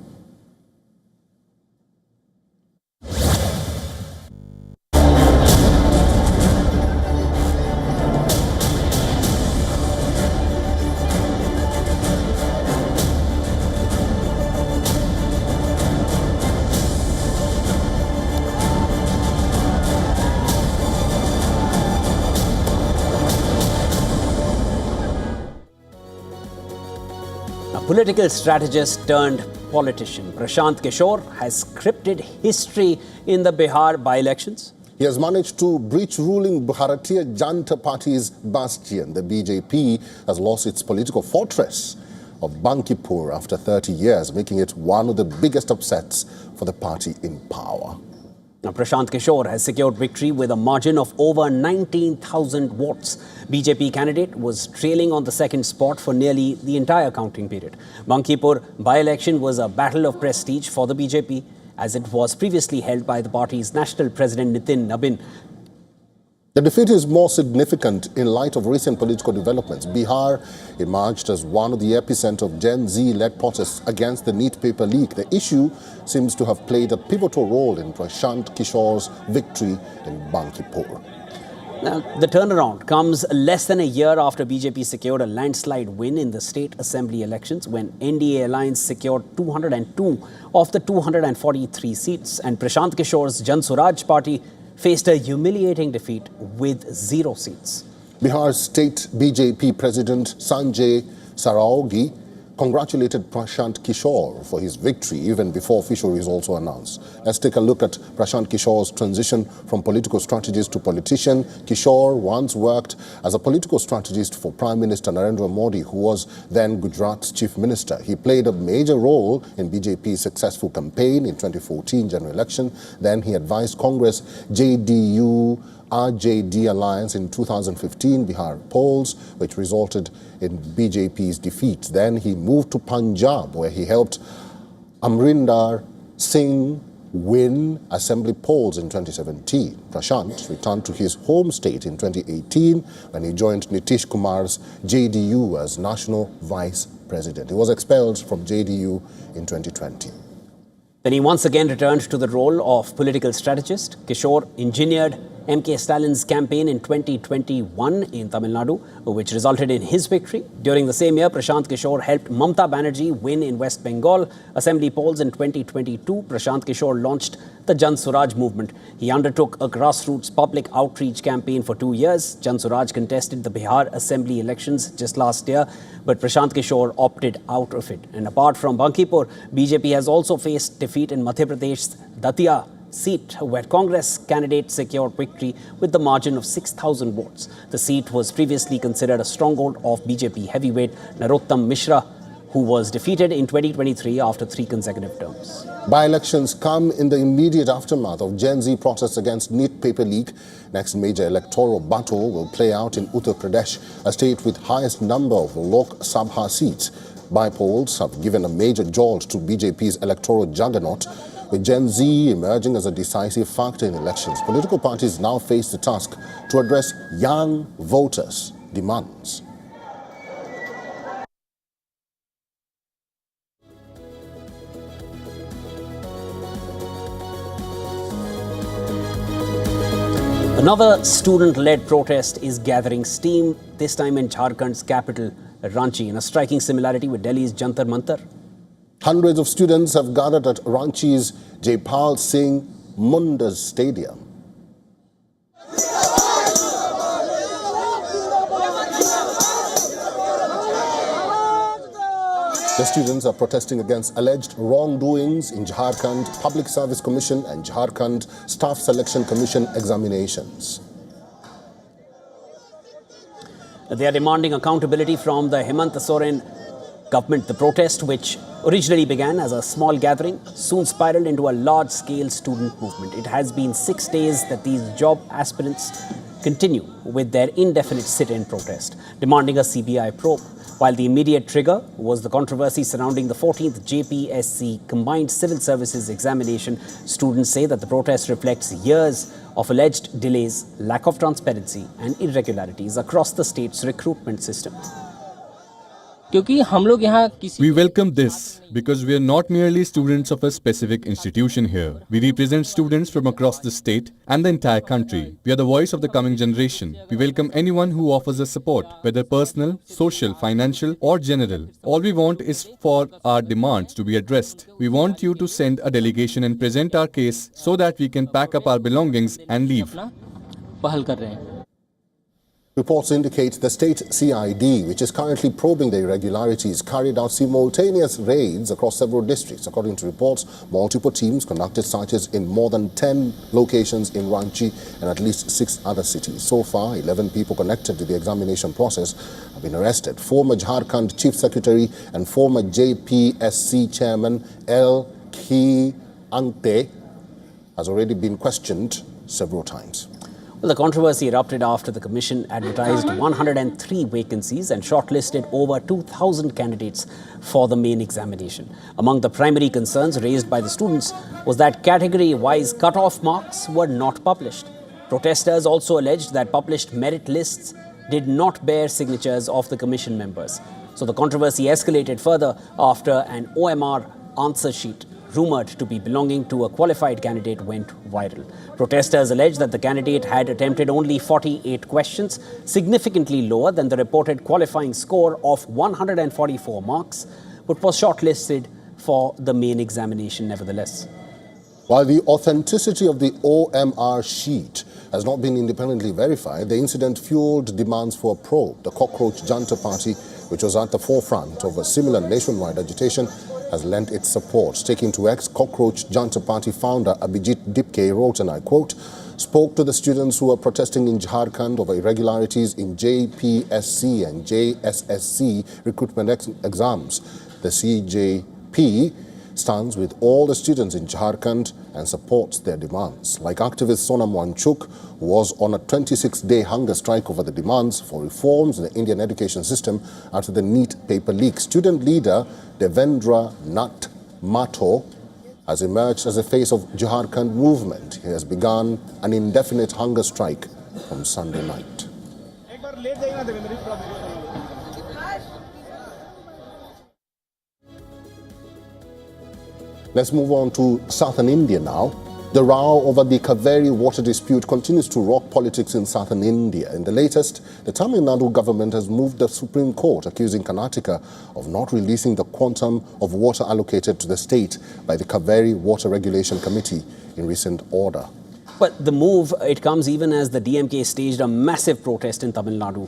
Political strategist turned politician Prashant Kishore has scripted history in the Bihar by-elections. He has managed to breach ruling Bharatiya Janata Party's bastion. The BJP has lost its political fortress of Bankipur after 30 years, making it one of the biggest upsets for the party in power. Now, Prashant Kishore has secured victory with a margin of over 19,000 votes. BJP candidate was trailing on the second spot for nearly the entire counting period. Bankipur by-election was a battle of prestige for the BJP, as it was previously held by the party's national president Nitin Nabin. The defeat is more significant in light of recent political developments. Bihar emerged as one of the epicenter of Gen Z-led protests against the NEET paper leak. The issue seems to have played a pivotal role in Prashant Kishore's victory in Bankipur. Now, the turnaround comes less than a year after BJP secured a landslide win in the state assembly elections, when NDA alliance secured 202 of the 243 seats, and Prashant Kishore's Jan Swaraj party faced a humiliating defeat with 0 seats. Bihar State BJP President Sanjay Saraogi congratulated Prashant Kishore for his victory even before official results were announced. Let's take a look at Prashant Kishore's transition from political strategist to politician. Kishore once worked as a political strategist for Prime Minister Narendra Modi, who was then Gujarat's chief minister. He played a major role in BJP's successful campaign in 2014 general election. Then he advised Congress JDU RJD alliance in 2015 Bihar polls, which resulted in BJP's defeat. Then he moved to Punjab, where he helped Amrinder Singh win assembly polls in 2017. Prashant returned to his home state in 2018 when he joined Nitish Kumar's JDU as national vice president. He was expelled from JDU in 2020. Then he once again returned to the role of political strategist. Kishore engineered MK Stalin's campaign in 2021 in Tamil Nadu, which resulted in his victory. During the same year, Prashant Kishore helped Mamata Banerjee win in West Bengal assembly polls in 2022. Prashant Kishore launched the Jan Swaraj movement. He undertook a grassroots public outreach campaign for 2 years. Jan Swaraj contested the Bihar assembly elections just last year, but Prashant Kishore opted out of it. And apart from Bankipur, BJP has also faced defeat in Madhya Pradesh's Datia seat, where Congress candidates secured victory with the margin of 6,000 votes. The seat was previously considered a stronghold of BJP heavyweight Narottam Mishra, who was defeated in 2023 after 3 consecutive terms. By-elections come in the immediate aftermath of Gen Z protests against NEET paper leak. Next major electoral battle will play out in Uttar Pradesh, a state with highest number of Lok Sabha seats. By-polls have given a major jolt to BJP's electoral juggernaut, with Gen Z emerging as a decisive factor in elections. Political parties now face the task to address young voters' demands. Another student-led protest is gathering steam, this time in Jharkhand's capital, Ranchi, in a striking similarity with Delhi's Jantar Mantar. Hundreds of students have gathered at Ranchi's Jaipal Singh Mundas Stadium. The students are protesting against alleged wrongdoings in Jharkhand Public Service Commission and Jharkhand Staff Selection Commission examinations. They are demanding accountability from the Hemant Soren government. The protest, which originally began as a small gathering, soon spiraled into a large-scale student movement. It has been 6 days that these job aspirants continue with their indefinite sit-in protest, demanding a CBI probe. While the immediate trigger was the controversy surrounding the 14th JPSC Combined Civil Services Examination, students say that the protest reflects years of alleged delays, lack of transparency and irregularities across the state's recruitment system. We welcome this because we are not merely students of a specific institution here. We represent students from across the state and the entire country. We are the voice of the coming generation. We welcome anyone who offers us support, whether personal, social, financial or general. All we want is for our demands to be addressed. We want you to send a delegation and present our case so that we can pack up our belongings and leave. Reports indicate the state CID, which is currently probing the irregularities, carried out simultaneous raids across several districts. According to reports, multiple teams conducted searches in more than 10 locations in Ranchi and at least 6 other cities. So far, 11 people connected to the examination process have been arrested. Former Jharkhand Chief Secretary and former JPSC Chairman L. Ki Angte has already been questioned several times. Well, the controversy erupted after the commission advertised 103 vacancies and shortlisted over 2,000 candidates for the main examination. Among the primary concerns raised by the students was that category-wise cut-off marks were not published. Protesters also alleged that published merit lists did not bear signatures of the commission members. So the controversy escalated further after an OMR answer sheet rumoured to be belonging to a qualified candidate went viral. Protesters alleged that the candidate had attempted only 48 questions, significantly lower than the reported qualifying score of 144 marks, but was shortlisted for the main examination nevertheless. While the authenticity of the OMR sheet has not been independently verified, the incident fueled demands for a probe. The Cockroach Janta Party, which was at the forefront of a similar nationwide agitation, has lent its support. Taking to X, Cockroach Janta Party founder Abhijit Dipke wrote, and I quote, "Spoke to the students who were protesting in Jharkhand over irregularities in JPSC and JSSC recruitment exams. The CJP stands with all the students in Jharkhand and supports their demands." Like activist Sonam Wanchuk, who was on a 26-day hunger strike over the demands for reforms in the Indian education system after the NEET paper leak. Student leader Devendra Nath Mato has emerged as the face of Jharkhand movement. He has begun an indefinite hunger strike from Sunday night. Let's move on to southern India now. The row over the Kaveri water dispute continues to rock politics in southern India. In the latest, the Tamil Nadu government has moved the Supreme Court, accusing Karnataka of not releasing the quantum of water allocated to the state by the Kaveri Water Regulation Committee in recent order. But the move, it comes even as the DMK staged a massive protest in Tamil Nadu,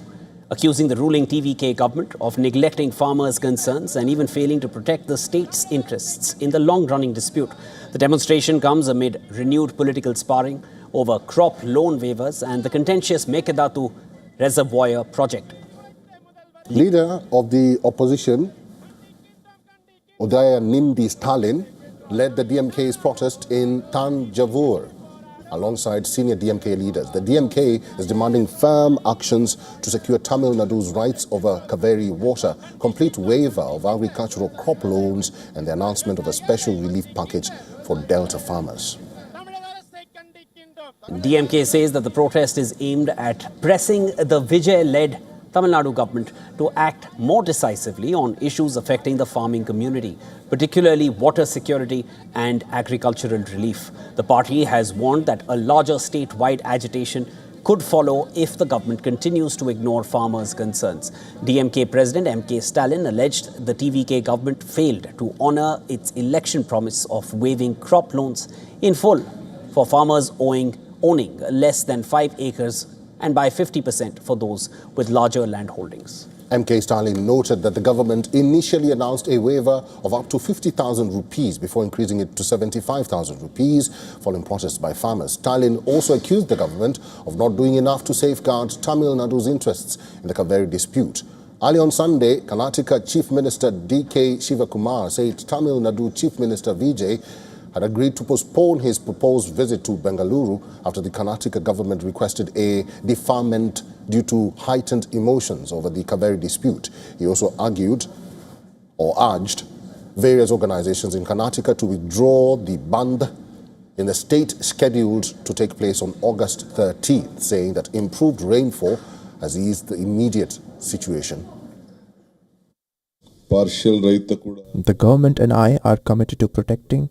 accusing the ruling TVK government of neglecting farmers' concerns and even failing to protect the state's interests in the long-running dispute. The demonstration comes amid renewed political sparring over crop loan waivers and the contentious Mekedatu Reservoir project. Leader of the opposition, Udayanindi Stalin, led the DMK's protest in Tanjavur alongside senior DMK leaders. The DMK is demanding firm actions to secure Tamil Nadu's rights over Kaveri water, complete waiver of agricultural crop loans, and the announcement of a special relief package for Delta farmers. DMK says that the protest is aimed at pressing the Vijay-led Tamil Nadu government to act more decisively on issues affecting the farming community, particularly water security and agricultural relief. The party has warned that a larger statewide agitation could follow if the government continues to ignore farmers' concerns. DMK President M.K. Stalin alleged the TVK government failed to honour its election promise of waiving crop loans in full for farmers owning less than 5 acres and by 50% for those with larger land holdings. MK Stalin noted that the government initially announced a waiver of up to 50,000 rupees before increasing it to 75,000 rupees following protests by farmers. Stalin also accused the government of not doing enough to safeguard Tamil Nadu's interests in the Kaveri dispute. Early on Sunday, Karnataka Chief Minister D.K. Shivakumar said Tamil Nadu Chief Minister Vijay had agreed to postpone his proposed visit to Bengaluru after the Karnataka government requested a deferment due to heightened emotions over the Kaveri dispute. He also argued or urged various organizations in Karnataka to withdraw the Bandh in the state scheduled to take place on August 13th, saying that improved rainfall has eased the immediate situation. The government and I are committed to protecting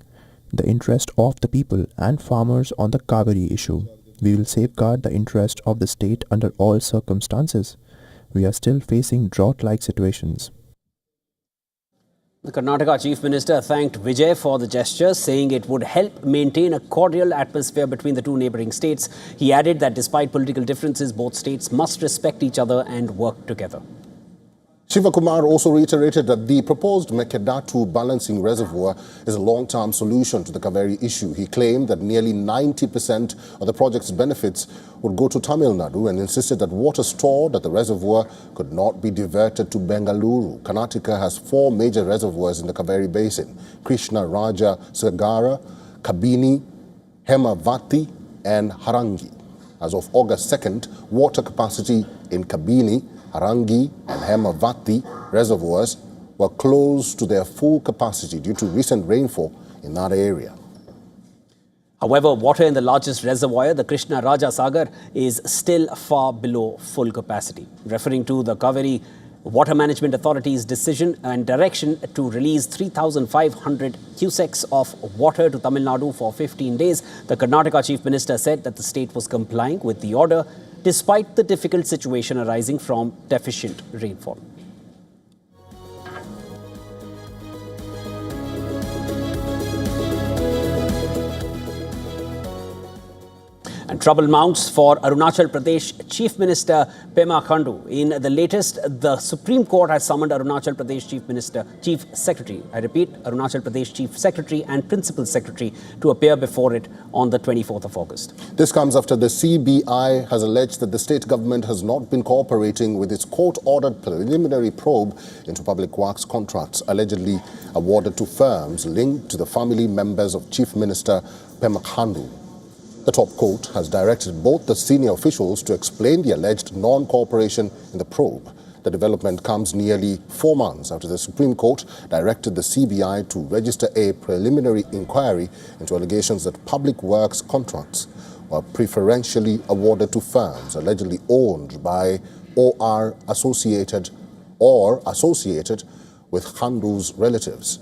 the interest of the people and farmers on the Kaveri issue. We will safeguard the interest of the state under all circumstances. We are still facing drought-like situations. The Karnataka Chief Minister thanked Vijay for the gesture, saying it would help maintain a cordial atmosphere between the two neighbouring states. He added that despite political differences, both states must respect each other and work together. Shivakumar also reiterated that the proposed Mekedatu balancing reservoir is a long-term solution to the Kaveri issue. He claimed that nearly 90% of the project's benefits would go to Tamil Nadu and insisted that water stored at the reservoir could not be diverted to Bengaluru. Karnataka has 4 major reservoirs in the Kaveri basin: Krishna Raja Sagara, Kabini, Hemavati and Harangi. As of August 2nd, water capacity in Kabini, Harangi and Hemavati reservoirs were close to their full capacity due to recent rainfall in that area. However, water in the largest reservoir, the Krishna Raja Sagar, is still far below full capacity. Referring to the Kaveri Water Management Authority's decision and direction to release 3,500 cusecs of water to Tamil Nadu for 15 days, the Karnataka Chief Minister said that the state was complying with the order despite the difficult situation arising from deficient rainfall. And trouble mounts for Arunachal Pradesh Chief Minister Pema Khandu. In the latest, the Supreme Court has summoned Arunachal Pradesh Chief Secretary, I repeat, Arunachal Pradesh Chief Secretary and Principal Secretary to appear before it on the 24th of August. This comes after the CBI has alleged that the state government has not been cooperating with its court-ordered preliminary probe into public works contracts allegedly awarded to firms linked to the family members of Chief Minister Pema Khandu. The top court has directed both the senior officials to explain the alleged non-cooperation in the probe. The development comes nearly 4 months after the Supreme Court directed the CBI to register a preliminary inquiry into allegations that public works contracts were preferentially awarded to firms allegedly owned by or associated with Khandu's relatives.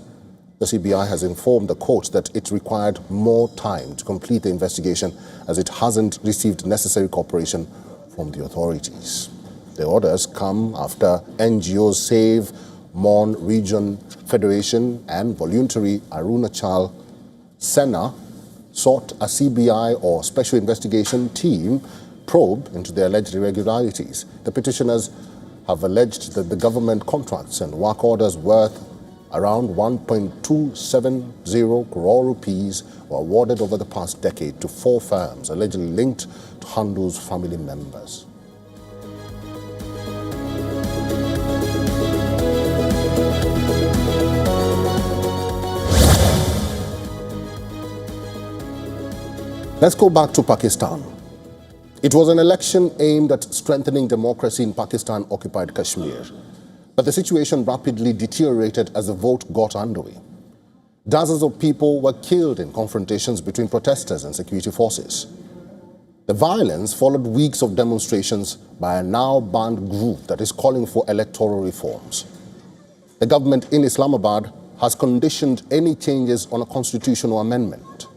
The CBI has informed the court that it required more time to complete the investigation as it hasn't received necessary cooperation from the authorities. The orders come after NGOs Save Mon Region Federation and voluntary Arunachal Sena sought a CBI or Special Investigation Team probe into the alleged irregularities. The petitioners have alleged that the government contracts and work orders worth around 1.270 crore rupees were awarded over the past decade to 4 firms allegedly linked to Khandu's family members. Let's go back to Pakistan. It was an election aimed at strengthening democracy in Pakistan-occupied Kashmir. But the situation rapidly deteriorated as the vote got underway. Dozens of people were killed in confrontations between protesters and security forces. The violence followed weeks of demonstrations by a now banned group that is calling for electoral reforms. The government in Islamabad has conditioned any changes on a constitutional amendment.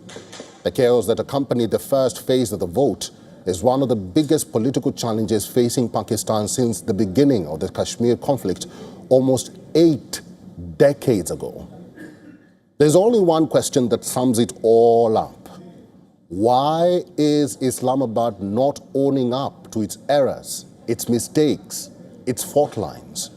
The chaos that accompanied the first phase of the vote is one of the biggest political challenges facing Pakistan since the beginning of the Kashmir conflict almost 8 decades ago. There's only one question that sums it all up. Why is Islamabad not owning up to its errors, its mistakes, its fault lines.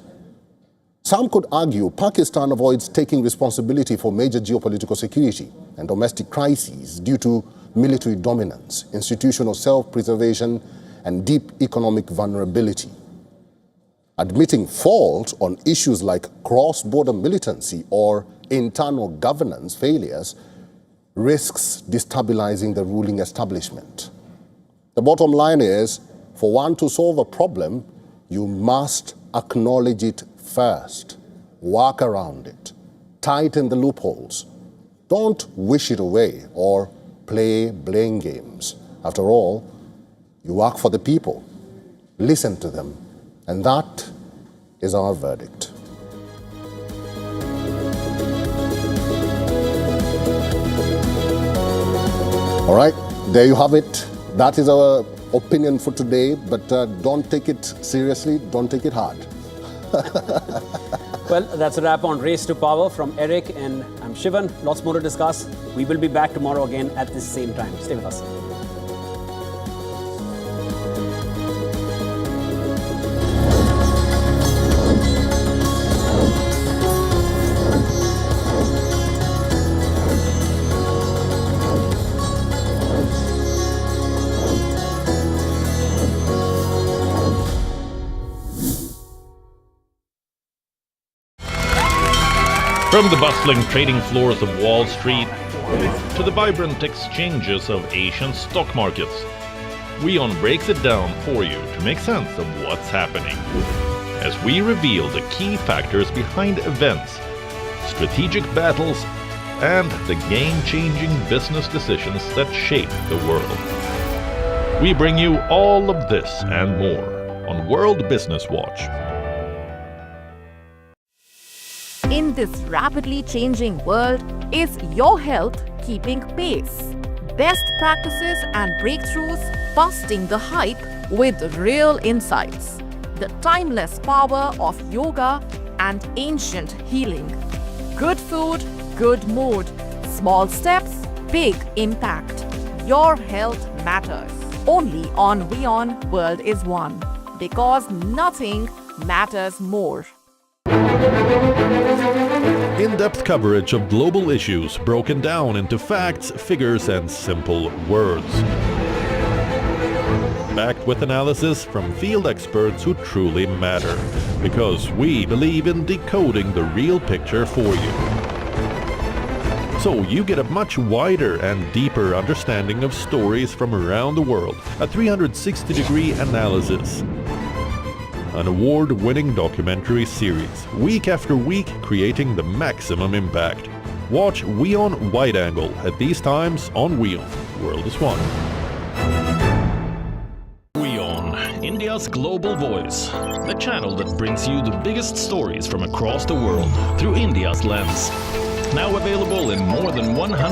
Some could argue Pakistan avoids taking responsibility for major geopolitical security and domestic crises due to military dominance, institutional self-preservation, and deep economic vulnerability. Admitting fault on issues like cross-border militancy or internal governance failures risks destabilizing the ruling establishment. The bottom line is, for one to solve a problem, you must acknowledge it first, work around it, tighten the loopholes. Don't wish it away or play blame games. After all, you work for the people, listen to them, and that is our verdict. All right, there you have it. That is our opinion for today, but don't take it seriously, don't take it hard. Well, that's a wrap on Race to Power from Eric, and I'm Shivan. Lots more to discuss. We will be back tomorrow again at this same time. Stay with us. From the bustling trading floors of Wall Street to the vibrant exchanges of Asian stock markets, WION breaks it down for you to make sense of what's happening. As we reveal the key factors behind events, strategic battles, and the game-changing business decisions that shape the world. We bring you all of this and more on World Business Watch. In this rapidly changing world, is your health keeping pace? Best practices and breakthroughs busting the hype with real insights. The timeless power of yoga and ancient healing. Good food, good mood. Small steps, big impact. Your health matters. Only on WION World is One. Because nothing matters more. In-depth coverage of global issues broken down into facts, figures, and simple words. Backed with analysis from field experts who truly matter, because we believe in decoding the real picture for you. So you get a much wider and deeper understanding of stories from around the world, a 360-degree analysis. An award-winning documentary series, week after week creating the maximum impact. Watch WION Wide Angle at these times on WION. World is One. WION, India's global voice. The channel that brings you the biggest stories from across the world through India's lens. Now available in more than 100